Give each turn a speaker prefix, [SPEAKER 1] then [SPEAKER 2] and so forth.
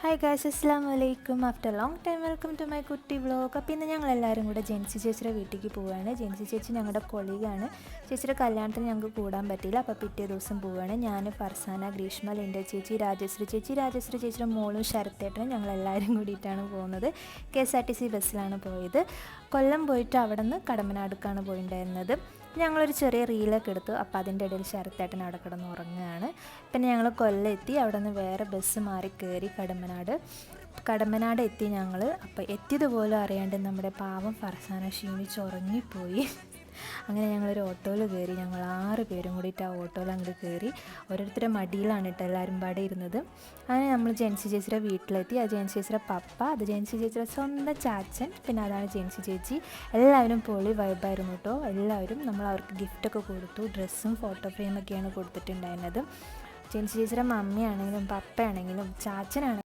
[SPEAKER 1] Hi guys, അസ്സലാമു അലൈക്കും. After long time welcome to my കുട്ടി വ്ളോഗ്. അപ്പോൾ ഇന്ന് ഞങ്ങളെല്ലാവരും കൂടെ ജെൻസി ചേച്ചിയുടെ വീട്ടിലേക്ക് പോവുകയാണ്. ജെൻസി ചേച്ചി ഞങ്ങളുടെ കൊളീഗാണ്. ചേച്ചിയുടെ കല്യാണത്തിന് ഞങ്ങൾക്ക് കൂടാൻ പറ്റിയില്ല. അപ്പോൾ പിറ്റേ ദിവസം പോവുകയാണ്. ഞാൻ, ഫർസാന, ഗ്രീഷ്മ, ലിൻഡ ചേച്ചി, രാജശ്രീ ചേച്ചിയുടെ മോളും ശരത്തേട്ടനും ഞങ്ങളെല്ലാവരും കൂടിയിട്ടാണ് പോകുന്നത്. KSRTC ബസ്സിലാണ് പോയത്. കൊല്ലം പോയിട്ട് അവിടെ നിന്ന് കടമ്പനാടുക്കാണ് പോയിട്ടുണ്ടായിരുന്നത്. ഞങ്ങളൊരു ചെറിയ റീലൊക്കെ എടുത്തു. അപ്പോൾ അതിൻ്റെ ഇടയിൽ ശരത്തേട്ടൻ അവിടെ കിടന്ന് ഉറങ്ങുകയാണ്. പിന്നെ ഞങ്ങൾ കൊല്ലം എത്തി. അവിടെ നിന്ന് വേറെ ബസ് മാറി കയറി കടമ്പനാട് എത്തി ഞങ്ങൾ. അപ്പോൾ എത്തിയതുപോലും അറിയാണ്ട് നമ്മുടെ പാവം ഫർസാന ക്ഷീണിച്ച് ഉറങ്ങിപ്പോയി. അങ്ങനെ ഞങ്ങളൊരു ഓട്ടോയിൽ കയറി. ഞങ്ങൾ 6 പേരും കൂടിയിട്ട് ആ ഓട്ടോയിൽ അങ്ങോട്ട് കയറി. ഓരോരുത്തരുടെ മടിയിലാണ് കേട്ടോ എല്ലാവരും പാടെ ഇരുന്നത്. അങ്ങനെ നമ്മൾ ജെൻസി ചേച്ചിയുടെ വീട്ടിലെത്തി. അത് ജെൻസി ചേച്ചിയുടെ പപ്പ, അത് ജെൻസി ചേച്ചിയുടെ സ്വന്തം ചാച്ചൻ, പിന്നെ അതാണ് ജെൻസി ചേച്ചി. എല്ലാവരും പൊളി വൈബായിരുന്നു കേട്ടോ. എല്ലാവരും നമ്മൾ അവർക്ക് ഗിഫ്റ്റൊക്കെ കൊടുത്തു. ഡ്രസ്സും ഫോട്ടോ ഫ്രെയിമൊക്കെയാണ് കൊടുത്തിട്ടുണ്ടായിരുന്നത്. ജെൻസി ചേച്ചിയുടെ മമ്മിയാണെങ്കിലും പപ്പയാണെങ്കിലും ചാച്ചനാണെങ്കിലും